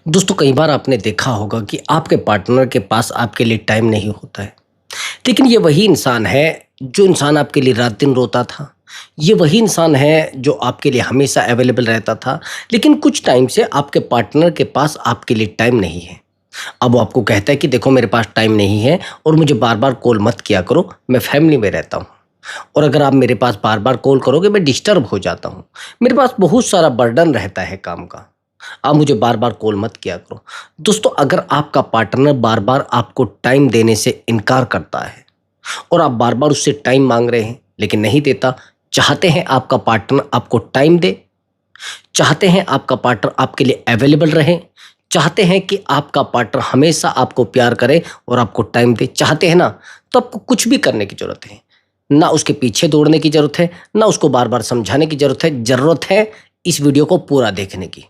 दोस्तों कई बार आपने देखा होगा कि आपके पार्टनर के पास आपके लिए टाइम नहीं होता है। लेकिन ये वही इंसान है जो इंसान आपके लिए रात दिन रोता था। ये वही इंसान है जो आपके लिए हमेशा अवेलेबल रहता था। लेकिन कुछ टाइम से आपके पार्टनर के पास आपके लिए टाइम नहीं है। अब वो आपको कहता है कि देखो मेरे पास टाइम नहीं है और मुझे बार-बार कॉल मत किया करो, मैं फैमिली में रहता हूँ। और अगर आप मेरे पास बार-बार कॉल करोगे मैं डिस्टर्ब हो जाता हूँ। मेरे पास बहुत सारा बर्डन रहता है काम का। आप मुझे बार-बार कॉल मत किया करो। दोस्तों अगर आपका पार्टनर बार-बार आपको टाइम देने से इनकार करता है और आप बार-बार उससे टाइम माँग रहे हैं लेकिन नहीं देता, चाहते हैं आपका पार्टनर आपको टाइम दे, चाहते हैं आपका पार्टनर आपके लिए अवेलेबल रहे, चाहते हैं कि आपका पार्टनर हमेशा आपको प्यार करे और आपको टाइम दे, चाहते हैं ना, तो आपको कुछ भी करने की ज़रूरत है। ना उसके पीछे दौड़ने की ज़रूरत है, ना उसको बार-बार समझाने की ज़रूरत है इस वीडियो को पूरा देखने की।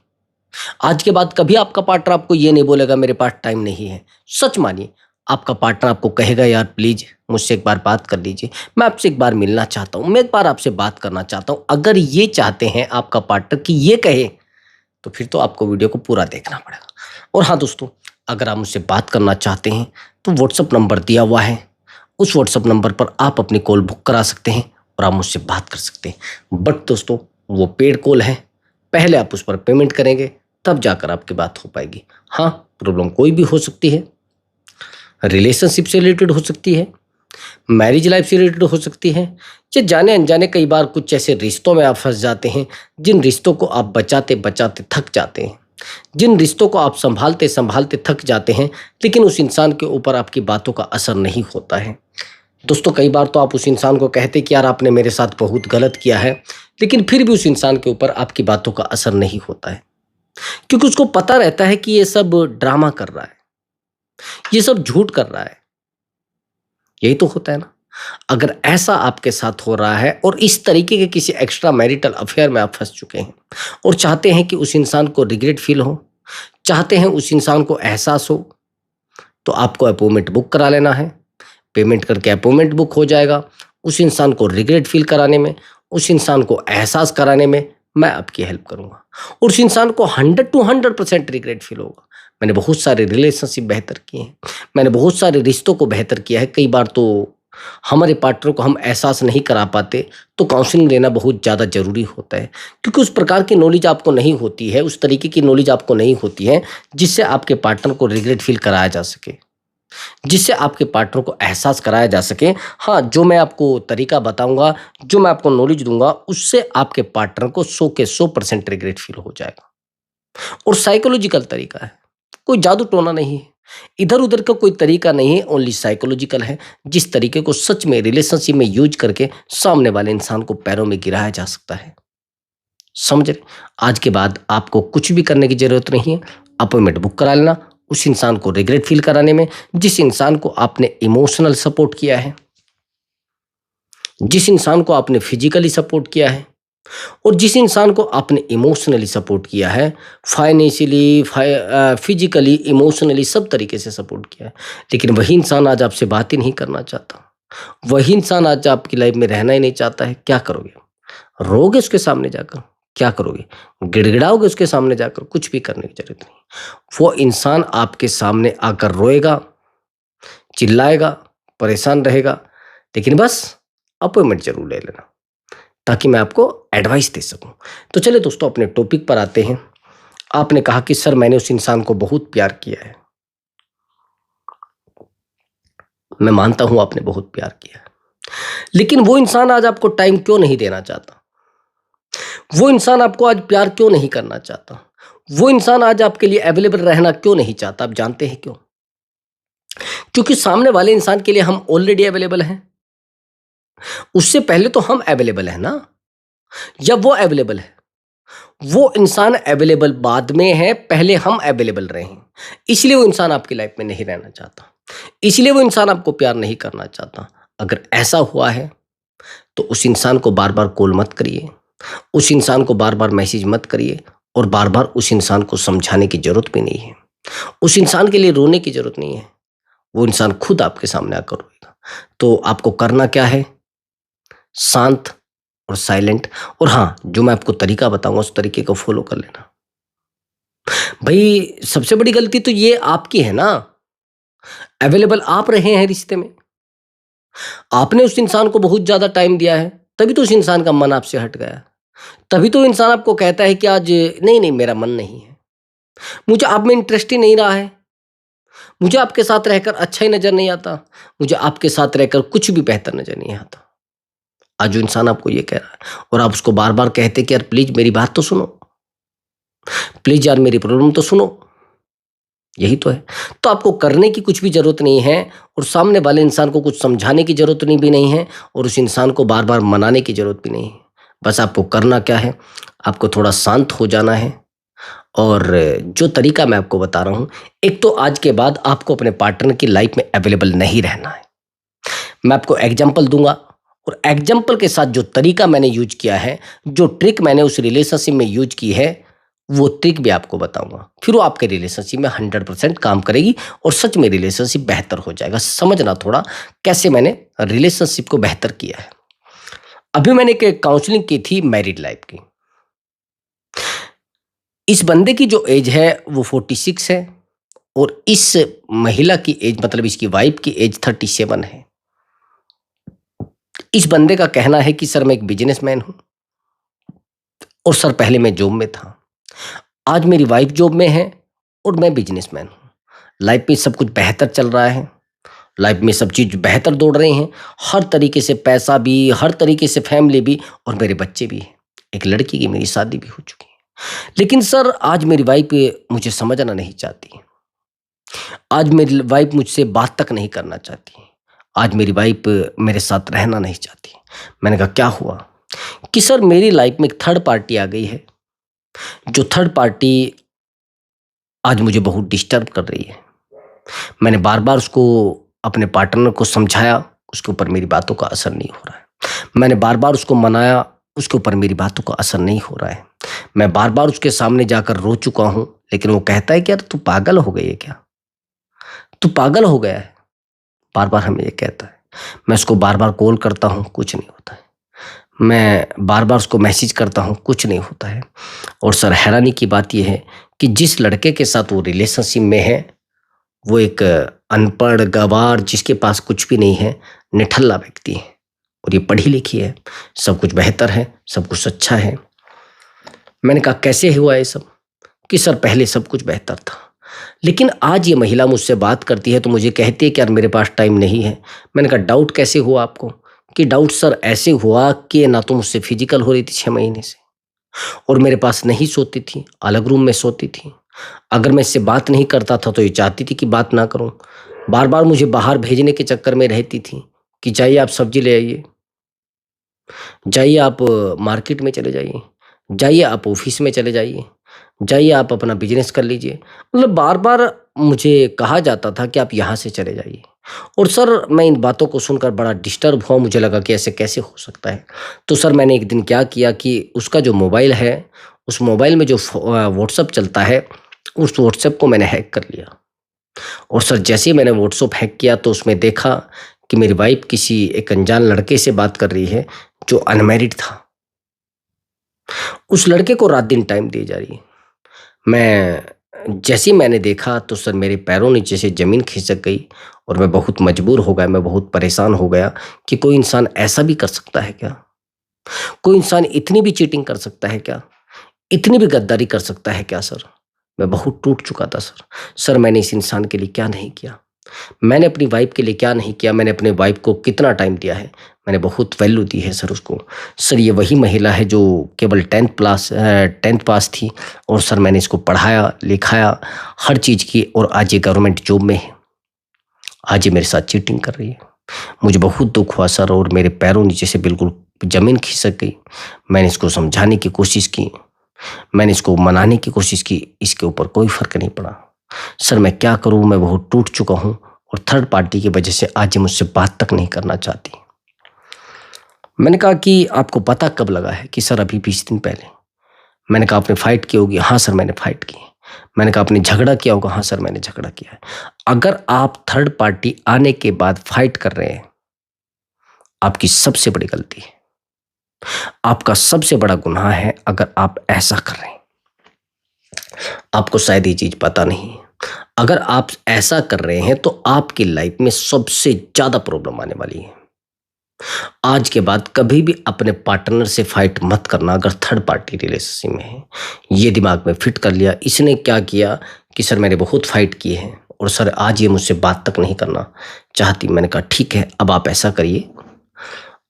आज के बाद कभी आपका पार्टनर आपको ये नहीं बोलेगा मेरे पास टाइम नहीं है। सच मानिए, आपका पार्टनर आपको कहेगा यार प्लीज़ मुझसे एक बार बात कर लीजिए। मैं आपसे एक बार मिलना चाहता हूँ, मैं एक बार आपसे बात करना चाहता हूँ। अगर ये चाहते हैं आपका पार्टनर कि ये कहे, तो फिर तो आपको वीडियो को पूरा देखना पड़ेगा। और हाँ दोस्तों, अगर आप मुझसे बात करना चाहते हैं, तो व्हाट्सएप नंबर दिया हुआ है। उस व्हाट्सएप नंबर पर आप अपनी कॉल बुक करा सकते हैं और आप मुझसे बात कर सकते हैं। बट दोस्तों, वो पेड कॉल है। पहले आप उस पर पेमेंट करेंगे, तब जाकर आपकी बात हो पाएगी। हाँ, प्रॉब्लम कोई भी हो सकती है, रिलेशनशिप से रिलेटेड हो सकती है, मैरिज लाइफ से रिलेटेड हो सकती है, या जाने अनजाने कई बार कुछ ऐसे रिश्तों में आप फंस जाते हैं जिन रिश्तों को आप बचाते बचाते थक जाते हैं, जिन रिश्तों को आप संभालते संभालते थक जाते हैं, लेकिन उस इंसान के ऊपर आपकी बातों का असर नहीं होता है। दोस्तों कई बार तो आप उस इंसान को कहते कि यार आपने मेरे साथ बहुत गलत किया है, लेकिन फिर भी उस इंसान के ऊपर आपकी बातों का असर नहीं होता है, क्योंकि उसको पता रहता है कि ये सब ड्रामा कर रहा है, ये सब झूठ कर रहा है। यही तो होता है ना। अगर ऐसा आपके साथ हो रहा है और इस तरीके के किसी एक्स्ट्रा मैरिटल अफेयर में आप फंस चुके हैं और चाहते हैं कि उस इंसान को रिग्रेट फील हो, चाहते हैं उस इंसान को एहसास हो, तो आपको अपॉइंटमेंट बुक करा लेना है। पेमेंट करके अपॉइंटमेंट बुक हो जाएगा। उस इंसान को रिग्रेट फील कराने में, उस इंसान को एहसास कराने में मैं आपकी हेल्प करूँगा। और उस इंसान को 100 टू 100% रिग्रेट फील होगा। मैंने बहुत सारे रिलेशनशिप बेहतर किए हैं, मैंने बहुत सारे रिश्तों को बेहतर किया है। कई बार तो हमारे पार्टनर को हम एहसास नहीं करा पाते, तो काउंसलिंग लेना बहुत ज़्यादा ज़रूरी होता है, क्योंकि उस प्रकार की नॉलेज आपको नहीं होती है, उस तरीके की नॉलेज आपको नहीं होती है, जिससे आपके पार्टनर को रिग्रेट फील कराया जा सके, जिससे आपके पार्टनर को एहसास कराया जा सके। हाँ, जो मैं आपको तरीका बताऊँगा, जो मैं आपको नॉलेज दूँगा, उससे आपके पार्टनर को 100 के 100% रिग्रेट फ़ील हो जाएगा। और साइकोलॉजिकल तरीका है, कोई जादू-टोना नहीं है, इधर-उधर का कोई तरीका नहीं है, ओनली साइकोलॉजिकल है, जिस तरीके को सच में रिलेशनशिप में यूज़ करके सामने वाले इंसान को पैरों में गिराया जा सकता है। समझ रहे? आज के बाद आपको कुछ भी करने की ज़रूरत नहीं है, अपॉइंटमेंट बुक करा लेना, उस इंसान को रिग्रेट फ़ील कराने में, जिस इंसान को आपने इमोशनल सपोर्ट किया है, जिस इंसान को आपने फिज़िकली सपोर्ट किया है और जिस इंसान को आपने इमोशनली सपोर्ट किया है, फाइनेंशियली, फिज़िकली, इमोशनली सब तरीके से सपोर्ट किया है, लेकिन वही इंसान आज आपसे बात ही नहीं करना चाहता। वही इंसान आज आपकी लाइफ़ में रहना ही नहीं चाहता है, क्या करोगे? रोओगे उसके सामने जाकर? क्या करोगे? गिड़गिड़ाओगे उसके सामने जाकर? कुछ भी करने की ज़रूरत नहीं। वो इंसान आपके सामने आकर रोएगा, चिल्लाएगा, परेशान रहेगा, लेकिन बस अपॉइंटमेंट ज़रूर ले लेना, ताकि मैं आपको एडवाइस दे सकूँ। तो चलिए दोस्तों अपने टॉपिक पर आते हैं। आपने कहा कि सर मैंने उस इंसान को बहुत प्यार किया है। मैं मानता हूँ आपने बहुत प्यार किया है। लेकिन वो इंसान आज आपको टाइम क्यों नहीं देना चाहता? वो इंसान आपको आज प्यार क्यों नहीं करना चाहता? वो इंसान आज आपके लिए अवेलेबल रहना क्यों नहीं चाहता? आप जानते हैं क्यों? क्योंकि सामने वाले इंसान के लिए हम ऑलरेडी अवेलेबल हैं। उससे पहले तो हम अवेलेबल हैं ना, या वो अवेलेबल है? वो इंसान अवेलेबल बाद में है, पहले हम अवेलेबल रहे हैं। इसलिए वो इंसान आपकी लाइफ में नहीं रहना चाहता। इसलिए वो इंसान आपको प्यार नहीं करना चाहता। अगर ऐसा हुआ है, तो उस इंसान को बार-बार कॉल मत करिए, उस इंसान को बार-बार मैसेज मत करिए और बार-बार उस इंसान को समझाने की ज़रूरत भी नहीं है। उस इंसान के लिए रोने की ज़रूरत नहीं है। वो इंसान खुद आपके सामने आकर रोएगा। तो आपको करना क्या है? शांत और साइलेंट, और हाँ, जो मैं आपको तरीका बताऊँगा उस तरीके को फ़ॉलो कर लेना। भई सबसे बड़ी गलती तो ये आपकी है ना, अवेलेबल आप रहे हैं रिश्ते में। आपने उस इंसान को बहुत ज़्यादा टाइम दिया है, तभी तो उस इंसान का मन आपसे हट गया। तभी तो इंसान आपको कहता है कि आज नहीं, नहीं मेरा मन नहीं है। मुझे आप में इंटरेस्ट ही नहीं रहा है। मुझे आपके साथ रहकर अच्छा ही नज़र नहीं आता। मुझे आपके साथ रहकर कुछ भी बेहतर नज़र नहीं आता। आज जो इंसान आपको ये कह रहा है और आप उसको बार-बार कहते कि यार प्लीज़ मेरी बात तो सुनो। प्लीज़ यार मेरी प्रॉब्लम तो सुनो। यही तो है। तो आपको करने की कुछ भी ज़रूरत नहीं है और सामने वाले इंसान को कुछ समझाने की ज़रूरत नहीं भी नहीं है और उस इंसान को बार-बार मनाने की ज़रूरत भी नहीं है। बस आपको करना क्या है, आपको थोड़ा शांत हो जाना है और जो तरीका मैं आपको बता रहा हूँ, एक तो आज के बाद आपको अपने पार्टनर की लाइफ़ में अवेलेबल नहीं रहना है। मैं आपको एग्ज़ाम्पल दूँगा और एग्ज़ाम्पल के साथ जो तरीका मैंने यूज़ किया है, जो ट्रिक मैंने उस रिलेशनशिप में यूज़ की है, वो ट्रिक भी आपको बताऊँगा। फिर वो आपके रिलेशनशिप में 100% काम करेगी और सच में रिलेशनशिप बेहतर हो जाएगा। समझना थोड़ा कैसे मैंने रिलेशनशिप को बेहतर किया है। अभी मैंने एक काउंसलिंग की थी मैरिड लाइफ़ की। इस बंदे की जो एज है वो 46 है और इस महिला की एज मतलब इसकी वाइफ़ की एज 37 है। इस बंदे का कहना है कि सर मैं एक बिज़नेसमैन हूँ और सर पहले मैं जॉब में था। आज मेरी वाइफ़ जॉब में है और मैं बिज़नेसमैन हूँ। लाइफ़ में सब कुछ बेहतर चल रहा है। लाइफ़ में सब चीज़ बेहतर दौड़ रही हैं। हर तरीके से पैसा भी, हर तरीके से फैमिली भी और मेरे बच्चे भी हैं। एक लड़की की मेरी शादी भी हो चुकी है। लेकिन सर आज मेरी वाइफ़ मुझे समझना नहीं चाहती है। आज मेरी वाइफ़ मुझसे बात तक नहीं करना चाहती है। आज मेरी वाइफ़ मेरे साथ रहना नहीं चाहती है। मैंने कहा क्या हुआ? कि सर मेरी लाइफ़ में एक थर्ड पार्टी आ गई है। जो थर्ड पार्टी आज मुझे बहुत डिस्टर्ब कर रही है। मैंने बार-बार उसको अपने पार्टनर को समझाया, उसके ऊपर मेरी बातों का असर नहीं हो रहा है। मैंने बार-बार उसको मनाया, उसके ऊपर मेरी बातों का असर नहीं हो रहा है। मैं बार-बार उसके सामने जाकर रो चुका हूँ, लेकिन वो कहता है कि यार तू पागल हो गई है क्या? तू पागल हो गया है। बार-बार हमें ये कहता है। मैं उसको बार-बार कॉल करता हूँ, कुछ नहीं होता है। मैं बार-बार उसको मैसेज करता हूँ, कुछ नहीं होता है। और सर हैरानी की बात ये है कि जिस लड़के के साथ वो रिलेशनशिप में है, वो एक अनपढ़, गँवार जिसके पास कुछ भी नहीं है, निठल्ला व्यक्ति है और ये पढ़ी-लिखी है, सब कुछ बेहतर है, सब कुछ अच्छा है। मैंने कहा कैसे हुआ ये सब? कि सर पहले सब कुछ बेहतर था। लेकिन आज ये महिला मुझसे बात करती है तो मुझे कहती है कि यार मेरे पास टाइम नहीं है। मैंने कहा डाउट कैसे हुआ आपको? कि डाउट सर ऐसे हुआ कि ना तो मुझसे फिजिकल हो रही थी 6 महीने से और मेरे पास नहीं सोती थी, अलग रूम में सोती थी। अगर मैं इससे बात नहीं करता था तो ये चाहती थी कि बात ना करूँ। बार-बार मुझे बाहर भेजने के चक्कर में रहती थी कि जाइए आप सब्ज़ी ले आइए, जाइए आप मार्केट में चले जाइए, जाइए आप ऑफ़िस में चले जाइए, जाइए आप अपना बिज़नेस कर लीजिए। मतलब बार-बार मुझे कहा जाता था कि आप यहाँ से चले जाइए और सर मैं इन बातों को सुनकर बड़ा डिस्टर्ब हुआ, मुझे लगा कि ऐसे कैसे हो सकता है? तो सर मैंने एक दिन क्या किया कि उसका जो मोबाइल है, उस मोबाइल में जो व्हाट्सएप चलता है, उस व्हाट्सएप को मैंने हैक कर लिया और सर जैसे ही मैंने व्हाट्सएप हैक किया तो उसमें देखा कि मेरी वाइफ़ किसी एक अनजान लड़के से बात कर रही है, जो अनमैरिड था। उस लड़के को रात-दिन टाइम दी जा रही है। मैं जैसे ही मैंने देखा तो सर मेरे पैरों नीचे से ज़मीन खिसक गई और मैं बहुत मजबूर हो गया, मैं बहुत परेशान हो गया कि कोई इंसान ऐसा भी कर सकता है क्या? कोई इंसान इतनी भी चीटिंग कर सकता है क्या? इतनी भी गद्दारी कर सकता है क्या सर? मैं बहुत टूट चुका था सर। सर मैंने इस इंसान के लिए क्या नहीं किया? मैंने अपनी वाइफ़ के लिए क्या नहीं किया? मैंने अपने वाइफ़ को कितना टाइम दिया है? मैंने बहुत वैल्यू दी है सर उसको। सर ये वही महिला है जो केवल 10th पास थी और सर मैंने इसको पढ़ाया, लिखाया, हर चीज़ की और आज ये गवर्नमेंट जॉब में है। आज ये मेरे साथ चीटिंग कर रही है। मुझे बहुत दुःख हुआ सर और मेरे पैरों नीचे से बिल्कुल ज़मीन खिसक गई। मैंने इसको समझाने की कोशिश की, मैंने इसको मनाने की कोशिश की, इसके ऊपर कोई फ़र्क नहीं पड़ा। सर मैं क्या करूँ? मैं बहुत टूट चुका हूँ और थर्ड पार्टी की वजह से आज ये मुझसे बात तक नहीं करना चाहती। मैंने कहा कि आपको पता कब लगा है? कि सर अभी 20 दिन पहले। मैंने कहा आपने फाइट की होगी? हाँ सर मैंने फाइट की है। मैंने कहा आपने झगड़ा किया होगा? हाँ सर मैंने झगड़ा किया है। अगर आप थर्ड पार्टी आने के बाद फाइट कर रहे हैं, आपकी सबसे बड़ी गलती है। आपका सबसे बड़ा गुनाह है अगर आप ऐसा कर रहे हैं। आपको शायद ये चीज़ पता नहीं है। अगर आप ऐसा कर रहे हैं तो आपकी लाइफ में सबसे ज़्यादा प्रॉब्लम आने वाली है। आज के बाद कभी भी अपने पार्टनर से फाइट मत करना अगर थर्ड पार्टी रिलेशनशिप में है। ये दिमाग में फिट कर लिया, इसने क्या किया कि सर मैंने बहुत फाइट किए हैं और सर आज ये मुझसे बात तक नहीं करना चाहती। मैंने कहा ठीक है, अब आप ऐसा करिए,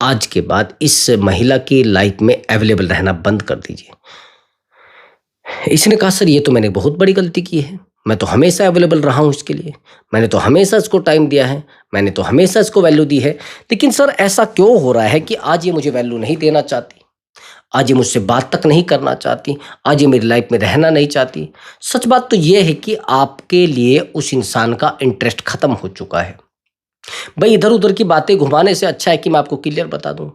आज के बाद इस महिला की लाइफ में अवेलेबल रहना बंद कर दीजिए। इसने कहा सर ये तो मैंने बहुत बड़ी गलती की है, मैं तो हमेशा अवेलेबल रहा हूँ इसके लिए, मैंने तो हमेशा इसको टाइम दिया है, मैंने तो हमेशा इसको वैल्यू दी है, लेकिन सर ऐसा क्यों हो रहा है कि आज ये मुझे वैल्यू नहीं देना चाहती, आज ये मुझसे बात तक नहीं करना चाहती, आज ये मेरी लाइफ में रहना नहीं चाहती। सच बात तो ये है कि आपके लिए उस इंसान का इंटरेस्ट खत्म हो चुका है। भाई इधर उधर की बातें घुमाने से अच्छा है कि मैं आपको क्लियर बता दूं,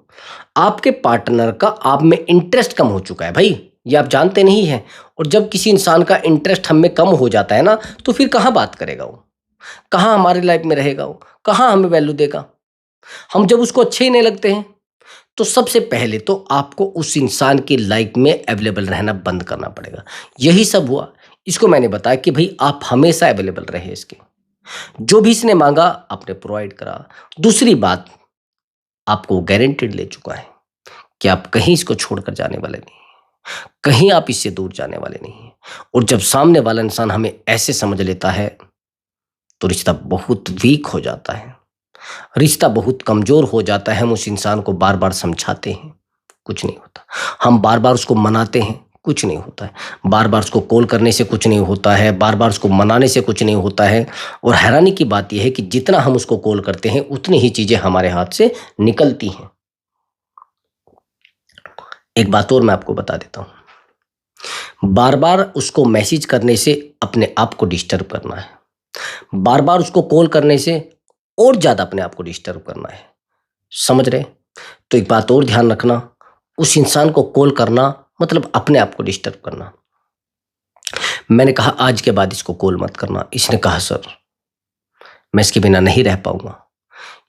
आपके पार्टनर का आप में इंटरेस्ट कम हो चुका है भाई, ये आप जानते नहीं हैं। और जब किसी इंसान का इंटरेस्ट हम में कम हो जाता है ना, तो फिर कहाँ बात करेगा वो, कहाँ हमारी लाइफ में रहेगा वो, कहाँ हमें वैल्यू देगा। हम जब उसको अच्छे ही नहीं लगते हैं तो सबसे पहले तो आपको उस इंसान की लाइफ में अवेलेबल रहना बंद करना पड़ेगा। यही सब हुआ, इसको मैंने बताया कि भाई आप हमेशा अवेलेबल रहे इसके, जो भी इसने मांगा आपने प्रोवाइड करा। दूसरी बात, आपको गारंटेड ले चुका है कि आप कहीं इसको छोड़कर जाने वाले नहीं हैं, कहीं आप इससे दूर जाने वाले नहीं हैं। और जब सामने वाला इंसान हमें ऐसे समझ लेता है तो रिश्ता बहुत वीक हो जाता है, रिश्ता बहुत कमजोर हो जाता है। हम उस इंसान को बार बार समझाते हैं, कुछ नहीं होता। हम बार बार उसको मनाते हैं, कुछ नहीं होता है। बार बार उसको कॉल करने से कुछ नहीं होता है, बार बार उसको मनाने से कुछ नहीं होता है। और हैरानी की बात यह है कि जितना हम उसको कॉल करते हैं उतनी ही चीजें हमारे हाथ से निकलती हैं। एक बात और मैं आपको बता देता हूं, बार बार उसको मैसेज करने से अपने आप को डिस्टर्ब करना है, बार बार उसको कॉल करने से और ज्यादा अपने आप को डिस्टर्ब करना है। समझ रहे? तो एक बात और ध्यान रखना, उस इंसान को कॉल करना मतलब अपने आप को डिस्टर्ब करना। मैंने कहा आज के बाद इसको कॉल मत करना। इसने कहा सर मैं इसके बिना नहीं रह पाऊंगा,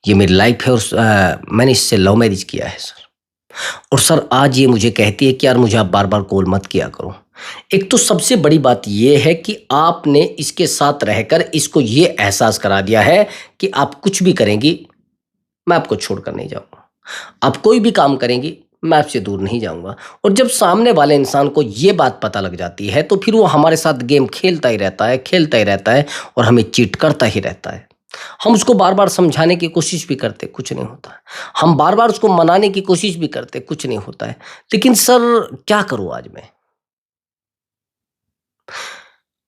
ये मेरी लाइफ है और मैंने इससे लव मैरिज किया है सर, और सर आज ये मुझे कहती है कि यार मुझे आप बार बार कॉल मत किया करो। एक तो सबसे बड़ी बात ये है कि आपने इसके साथ रहकर इसको ये एहसास करा दिया है कि आप कुछ भी करेंगी मैं आपको छोड़कर नहीं जाऊंगा, आप कोई भी काम करेंगी मैं आपसे दूर नहीं जाऊंगा। और जब सामने वाले इंसान को ये बात पता लग जाती है तो फिर वो हमारे साथ गेम खेलता ही रहता है, खेलता ही रहता है और हमें चीट करता ही रहता है। हम उसको बार बार समझाने की कोशिश भी करते, कुछ नहीं होता है। हम बार बार उसको मनाने की कोशिश भी करते, कुछ नहीं होता है। लेकिन सर क्या करूं आज मैं,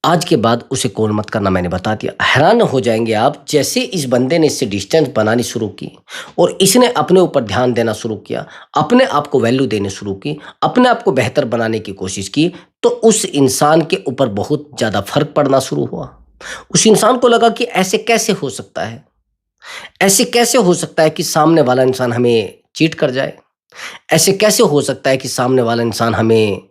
आज के बाद उसे कॉल मत करना मैंने बता दिया। हैरान हो जाएंगे आप, जैसे इस बंदे ने इससे डिस्टेंस बनानी शुरू की और इसने अपने ऊपर ध्यान देना शुरू किया, अपने आप को वैल्यू देने शुरू की, अपने आप को बेहतर बनाने की कोशिश की, तो उस इंसान के ऊपर बहुत ज्यादा फर्क पड़ना शुरू हुआ। उस इंसान को लगा कि ऐसे कैसे हो सकता है, ऐसे कैसे हो सकता है कि सामने वाला इंसान हमें चीट कर जाए, ऐसे कैसे हो सकता है कि सामने वाला इंसान हमें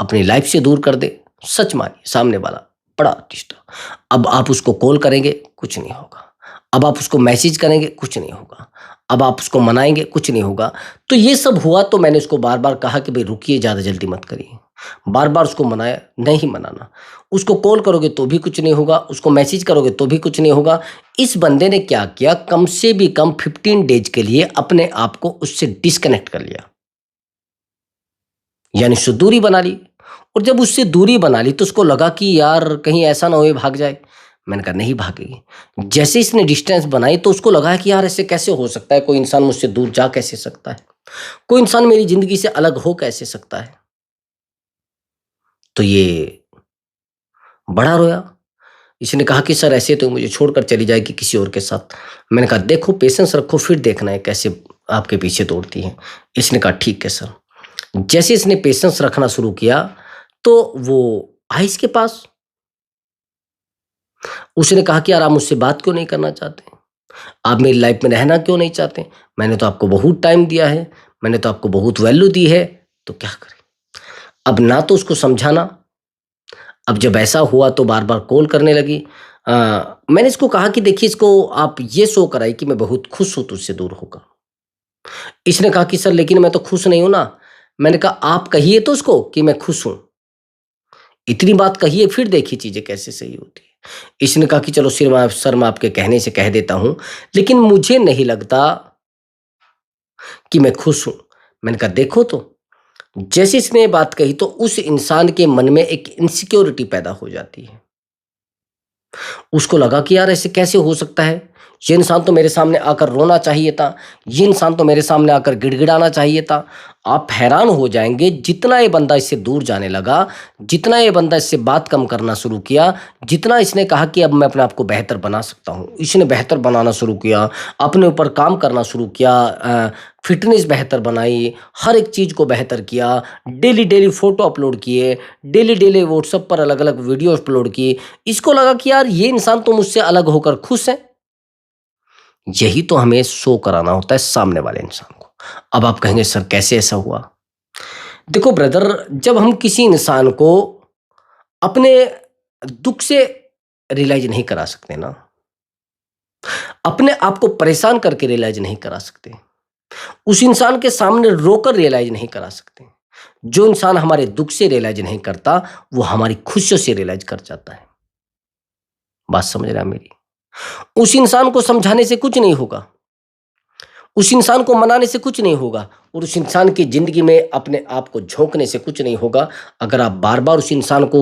अपनी लाइफ से दूर कर दे। सच मानिए सामने वाला बड़ा आर्टिस्ट। अब आप उसको कॉल करेंगे कुछ नहीं होगा, अब आप उसको मैसेज करेंगे कुछ नहीं होगा, अब आप उसको मनाएंगे कुछ नहीं होगा। तो ये सब हुआ तो मैंने उसको बार बार कहा कि भाई रुकिए, ज़्यादा जल्दी मत करिए। बार बार उसको मनाया, नहीं मनाना। उसको कॉल करोगे तो भी कुछ नहीं होगा, उसको मैसेज करोगे तो भी कुछ नहीं होगा। इस बंदे ने क्या किया, कम से भी कम 15 डेज के लिए अपने आप को उससे डिस्कनेक्ट कर लिया, यानी उससे दूरी बना ली। और जब उससे दूरी बना ली तो उसको लगा कि यार कहीं ऐसा ना हो ये भाग जाए। मैंने कहा नहीं भागेगी। जैसे इसने डिस्टेंस बनाई तो उसको लगा कि यार ऐसे कैसे हो सकता है, कोई इंसान मुझसे दूर जा कैसे सकता है, कोई इंसान मेरी जिंदगी से अलग हो कैसे सकता है। तो ये बड़ा रोया। इसने कहा कि सर ऐसे तो मुझे छोड़कर चली जाएगी किसी और के साथ। मैंने कहा देखो पेशेंस रखो, फिर देखना है कैसे आपके पीछे दौड़ती है। इसने कहा ठीक है सर। जैसे इसने पेशेंस रखना शुरू किया तो वो आई इसके पास। उसने कहा कि यार आप मुझसे बात क्यों नहीं करना चाहते, आप मेरी लाइफ में रहना क्यों नहीं चाहते, मैंने तो आपको बहुत टाइम दिया है, मैंने तो आपको बहुत वैल्यू दी है, तो क्या करें। अब ना तो उसको समझाना, अब जब ऐसा हुआ तो बार बार कॉल करने लगी। अ, मैंने इसको कहा कि देखिए इसको आप ये शो कराई कि मैं बहुत खुश हूं तुझसे दूर होकर। इसने कहा कि सर लेकिन मैं तो खुश नहीं हूं ना। मैंने कहा आप कहिए तो उसको कि मैं खुश हूं। इतनी बात कही है, फिर देखिए चीज़ें कैसे सही होती है। इसने कहा कि चलो सर मैं आपके कहने से कह देता हूँ, लेकिन मुझे नहीं लगता कि मैं खुश हूँ। मैंने कहा देखो तो, जैसे इसने ये बात कही तो उस इंसान के मन में एक इनसिक्योरिटी पैदा हो जाती है। उसको लगा कि यार ऐसे कैसे हो सकता है? ये इंसान तो मेरे सामने आकर रोना चाहिए था, ये इंसान तो मेरे सामने आकर गिड़गिड़ाना चाहिए था। आप हैरान हो जाएँगे, जितना ये बंदा इससे दूर जाने लगा, जितना ये बंदा इससे बात कम करना शुरू किया, जितना इसने कहा कि अब मैं अपने आप को बेहतर बना सकता हूँ, इसने बेहतर बनाना शुरू किया, अपने ऊपर काम करना शुरू किया, फ़िटनेस बेहतर बनाई, हर एक चीज़ को बेहतर किया, डेली-डेली फ़ोटो अपलोड किए, डेली-डेली व्हाट्सएप पर अलग-अलग वीडियो अपलोड किए। इसको लगा कि यार ये इंसान तो मुझसे अलग होकर खुश है। यही तो हमें शो कराना होता है सामने वाले इंसान को। अब आप कहेंगे सर कैसे ऐसा हुआ? देखो ब्रदर, जब हम किसी इंसान को अपने दुःख से रियलाइज़ नहीं करा सकते ना, अपने आप को परेशान करके रियलाइज़ नहीं करा सकते, उस इंसान के सामने रोकर रियलाइज़ नहीं करा सकते। जो इंसान हमारे दुःख से रियलाइज़ नहीं करता, वो हमारी खुशियों से रियलाइज़ कर जाता है। बात समझ रहे हैं आप मेरी? उस इंसान को समझाने से कुछ नहीं होगा, उस इंसान को मनाने से कुछ नहीं होगा, और उस इंसान की ज़िंदगी में अपने आप को झोंकने से कुछ नहीं होगा। अगर आप बार-बार उस इंसान को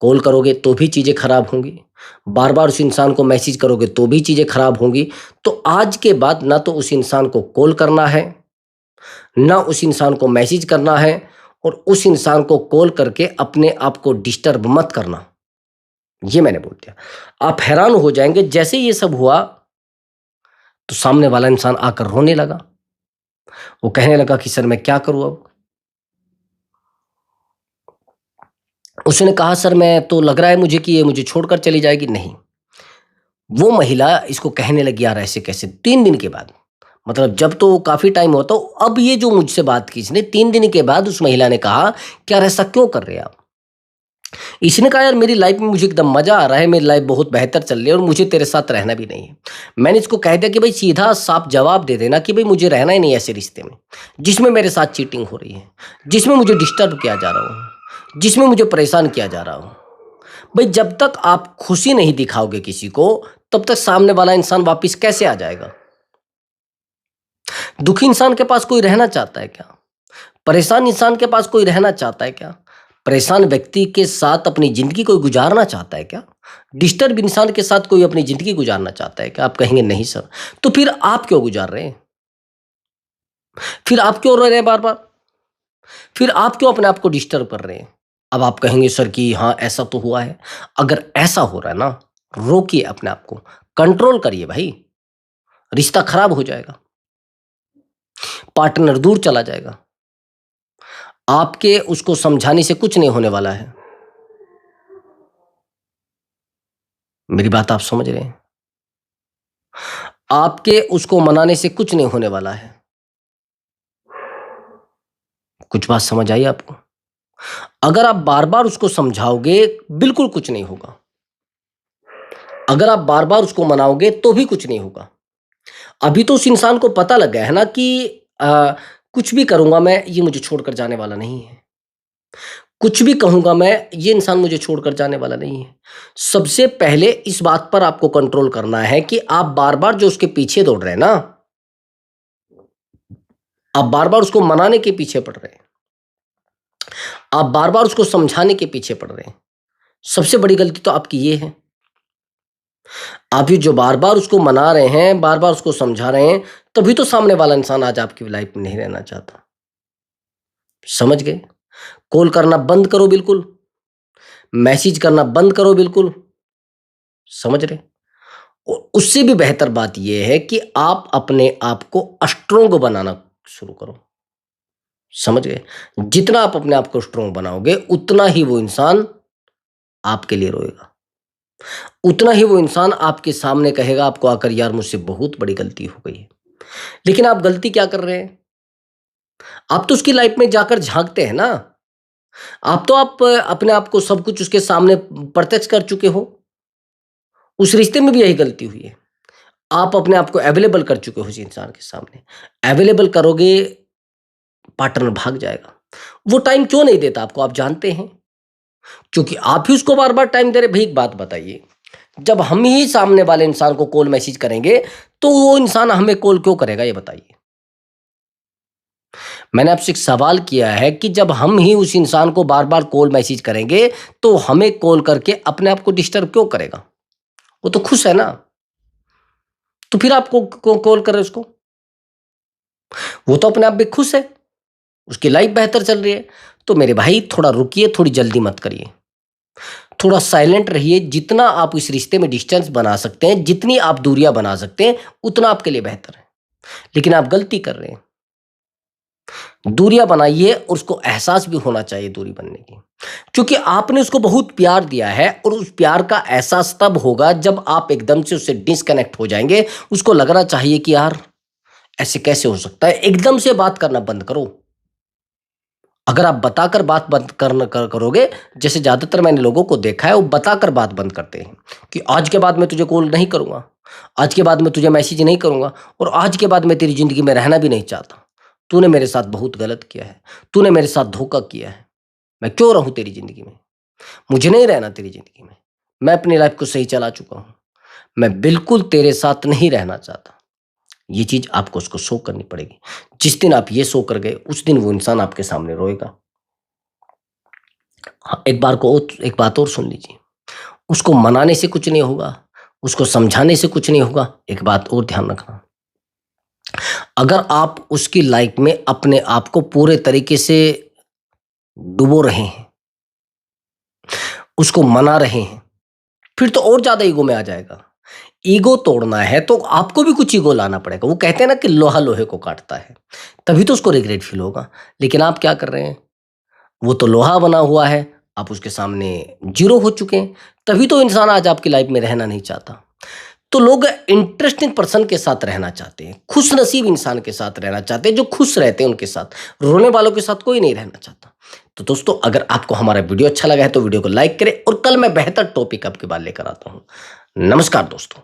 कॉल करोगे तो भी चीज़ें खराब होंगी, बार-बार उस इंसान को मैसेज करोगे तो भी चीज़ें खराब होंगी। तो आज के बाद ना तो उस इंसान को कॉल करना है, ना उस इंसान को मैसेज करना है, और उस इंसान को कॉल करके अपने आप को डिस्टर्ब मत करना। ये मैंने बोल दिया। आप हैरान हो जाएँगे, जैसे ये सब हुआ तो सामने वाला इंसान आकर रोने लगा। वो कहने लगा कि सर मैं क्या करूँ अब? उसने कहा सर मैं तो लग रहा है मुझे कि ये मुझे छोड़कर चली जाएगी। नहीं, वो महिला इसको कहने लगी यार ऐसे कैसे? 3 दिन के बाद, मतलब जब तो काफ़ी टाइम हुआ, तो अब ये जो मुझसे बात की इसने 3 दिन के बाद उस महिला ने कहा कि यार ऐसा क्यों कर रहे हैं आप? इसने कहा यार मेरी लाइफ में मुझे एकदम मज़ा आ रहा है, मेरी लाइफ बहुत बेहतर चल रही है और मुझे तेरे साथ रहना भी नहीं है। मैंने इसको कह दिया कि भाई सीधा साफ जवाब दे देना कि भाई मुझे रहना ही नहीं है ऐसे रिश्ते में, जिसमें मेरे साथ चीटिंग हो रही है, जिसमें मुझे डिस्टर्ब किया जा रहा हूँ, जिसमें मुझे परेशान किया जा रहा हूँ। भाई जब तक आप खुशी नहीं दिखाओगे किसी को, तब तक सामने वाला इंसान वापिस कैसे आ जाएगा? दुखी इंसान के पास कोई रहना चाहता है क्या? परेशान इंसान के पास कोई रहना चाहता है क्या? परेशान व्यक्ति के साथ अपनी ज़िंदगी कोई गुज़ारना चाहता है क्या? डिस्टर्ब इंसान के साथ कोई अपनी ज़िंदगी गुज़ारना चाहता है क्या? आप कहेंगे नहीं सर। तो फिर आप क्यों गुज़ार रहे हैं? फिर आप क्यों रो रहे हैं बार-बार? फिर आप क्यों अपने आप को डिस्टर्ब कर रहे हैं? अब आप कहेंगे सर कि हाँ, ऐसा तो हुआ है। अगर ऐसा हो रहा है ना, रोकिए अपने आप को, कंट्रोल करिए भाई, रिश्ता खराब हो जाएगा, पार्टनर दूर चला जाएगा। आपके उसको समझाने से कुछ नहीं होने वाला है। मेरी बात आप समझ रहे हैं? आपके उसको मनाने से कुछ नहीं होने वाला है। कुछ बात समझ आई आपको? अगर आप बार-बार उसको समझाओगे, बिल्कुल कुछ नहीं होगा। अगर आप बार-बार उसको मनाओगे, तो भी कुछ नहीं होगा। अभी तो उस इंसान को पता लग गया है ना कि कुछ भी करूँगा मैं, ये मुझे छोड़कर जाने वाला नहीं है। कुछ भी कहूँगा मैं, ये इंसान मुझे छोड़कर जाने वाला नहीं है। सबसे पहले इस बात पर आपको कंट्रोल करना है कि आप बार-बार जो उसके पीछे दौड़ रहे हैं ना, आप बार-बार उसको मनाने के पीछे पड़ रहे हैं, आप बार-बार उसको समझाने के पीछे पड़ रहे हैं। सबसे बड़ी गलती तो आपकी ये है। आप ये जो बार-बार उसको मना रहे हैं, बार-बार उसको समझा रहे हैं, तभी तो सामने वाला इंसान आज आपकी लाइफ में नहीं रहना चाहता। समझ गए? कॉल करना बंद करो बिल्कुल, मैसेज करना बंद करो बिल्कुल, समझ रहे? उससे भी बेहतर बात ये है कि आप अपने आप को स्ट्रॉन्ग बनाना शुरू करो। समझ गए? जितना आप अपने आप को स्ट्रॉन्ग बनाओगे, उतना ही वो इंसान आपके लिए रोएगा। उतना ही वो इंसान आपके सामने कहेगा आपको आकर यार मुझसे बहुत बड़ी गलती हो गई है। लेकिन आप गलती क्या कर रहे हैं? आप तो उसकी लाइफ में जाकर झाँकते हैं ना। आप अपने आप को सब कुछ उसके सामने प्रत्यक्ष कर चुके हो। उस रिश्ते में भी यही गलती हुई है। आप अपने आप को अवेलेबल कर चुके हो उस इंसान के सामने। अवेलेबल करोगे, पार्टनर भाग जाएगा। वो टाइम क्यों नहीं देता आपको, आप जानते हैं? क्योंकि आप ही उसको बार-बार टाइम दे रहे। भई एक बात बताइए, जब हम ही सामने वाले इंसान को कॉल मैसेज करेंगे, तो वो इंसान हमें कॉल क्यों करेगा ये बताइए? मैंने आपसे एक सवाल किया है कि जब हम ही उस इंसान को बार-बार कॉल मैसेज करेंगे, तो हमें कॉल करके अपने आप को डिस्टर्ब क्यों करेगा? वो तो खुश है ना, तो फिर आप को कॉल कर रहे हो उसको। वो तो अपने आप में खुश है, उसकी लाइफ बेहतर चल रही है। तो मेरे भाई थोड़ा रुकिए, थोड़ी जल्दी मत करिए। थोड़ा साइलेंट रहिए, जितना आप इस रिश्ते में डिस्टेंस बना सकते हैं, जितनी आप दूरियाँ बना सकते हैं, उतना आपके लिए बेहतर है। लेकिन आप गलती कर रहे हैं। दूरियाँ बनाइए और उसको एहसास भी होना चाहिए दूरी बनने की। क्योंकि आपने उसको बहुत प्यार दिया है और उस प्यार का एहसास तब होगा जब आप एकदम से उससे डिस्कनेक्ट हो जाएँगे। उसको लगना चाहिए कि यार ऐसे कैसे हो सकता है? एकदम से बात करना बंद करो। अगर आप बताकर बात बंद करोगे, जैसे ज़्यादातर मैंने लोगों को देखा है, वो बताकर बात बंद करते हैं कि आज के बाद मैं तुझे कॉल नहीं करूँगा, आज के बाद मैं तुझे मैसेज नहीं करूँगा और आज के बाद मैं तेरी ज़िंदगी में रहना भी नहीं चाहता। तूने मेरे साथ बहुत गलत किया है, तूने मेरे साथ धोखा किया है, मैं क्यों रहूँ तेरी ज़िंदगी में? मुझे नहीं रहना तेरी ज़िंदगी में। मैं अपनी लाइफ़ को सही चला चुका हूँ। मैं बिल्कुल तेरे साथ नहीं रहना चाहता। ये चीज़ आपको उसको शो करनी पड़ेगी। जिस दिन आप ये शो कर गए, उस दिन वो इंसान आपके सामने रोएगा। हाँ, एक बात और सुन लीजिए, उसको मनाने से कुछ नहीं होगा, उसको समझाने से कुछ नहीं होगा। एक बात और ध्यान रखना, अगर आप उसकी लाइफ़ में अपने आप को पूरे तरीके से डुबो रहे हैं, उसको मना रहे हैं, फिर तो और ज़्यादा ईगो में आ जाएगा। ईगो तोड़ना है तो आपको भी कुछ ईगो लाना पड़ेगा। वो कहते हैं ना कि लोहा लोहे को काटता है, तभी तो उसको रिग्रेट फ़ील होगा। लेकिन आप क्या कर रहे हैं? वो तो लोहा बना हुआ है, आप उसके सामने ज़ीरो हो चुके हैं, तभी तो इंसान आज आपकी लाइफ़ में रहना नहीं चाहता। तो लोग इंटरेस्टिंग पर्सन के साथ रहना चाहते हैं, खुशनसीब इंसान के साथ रहना चाहते हैं, जो खुश रहते हैं उनके साथ, रोने वालों के साथ कोई नहीं रहना चाहता। तो दोस्तों अगर आपको हमारा वीडियो अच्छा लगा है तो वीडियो को लाइक करें और कल मैं बेहतर टॉपिक आपके पास लेकर आता हूँ। नमस्कार दोस्तों।